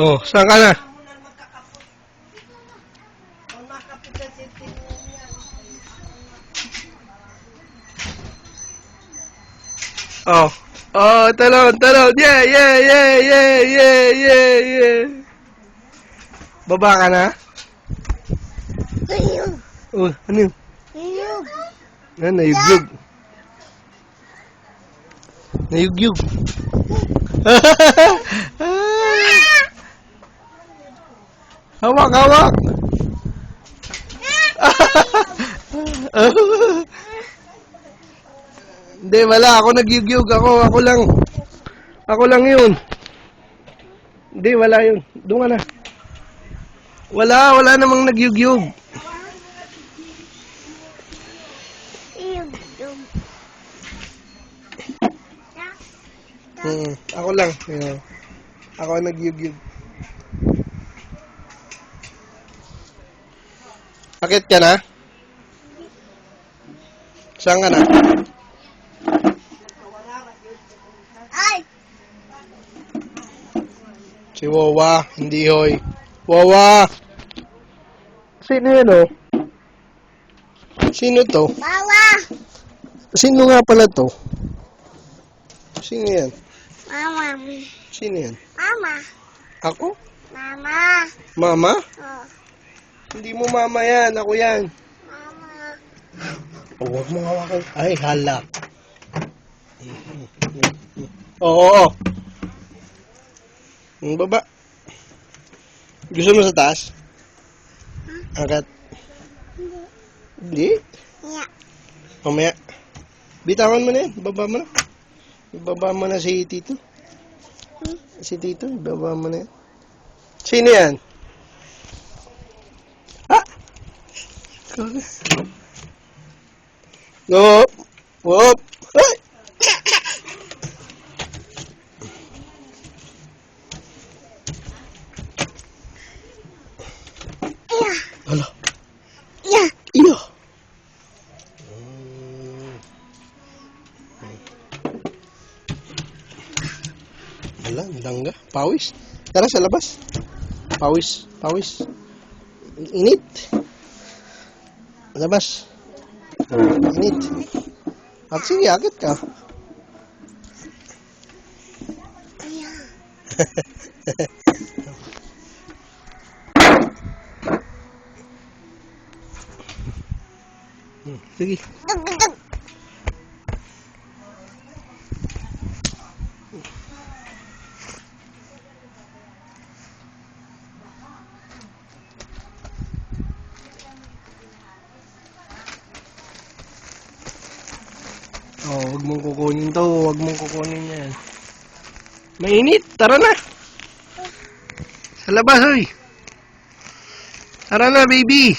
Oh, saan ka na? Oh. Oh, talon, talon. Yeah, yeah, yeah, yeah, yeah, yeah, yeah. Baba ka na? Ayun. Oh, ano yun? Ayun. Ah, nayugyug. Nayugyug. Hawak, hawak. Hindi, wala. Ako nagyugyug. Ako lang. Ako lang yun. Hindi, wala yun. Doon ka na. Wala namang nagyugyug. Ayun. Ako lang. Ayun. Ako ang nagyugyug. Akit ka na? Saan ka na? Ay! Si Wawa, hindi hoy. Wawa! Sino yan oh? Sino to? Mama! Sino nga pala to? Sino yan? Mama. Sino yan? Mama. Ako? Mama. Mama? Oh. Hindi mo mama yan. Ako yan. Mama. Oh, huwag mo hawakan. Ay, hala. Oo. Ang baba. Gusto mo sa taas? Angkat. Hindi. Yeah. Mamaya. Bitawan mo na yan. Ibaba mo na. Ibaba mo na si Tito. Si Tito, ibaba mo na yan. Sino yan? Ha? Whoop! Whoop! Ay! Yeah. Hala. Yeah. Iyo. Hala, langga. Pawis. Tara sa labas. Pawis. Pawis. Init. Labas. Init. At sige, akit ka. Yeah. Sige. Dug, dug, dug. Oh, wag mong kukunin to. Wag mong kukunin yan. Mainit. Tara na. Sa labas, hoy. Tara na, baby.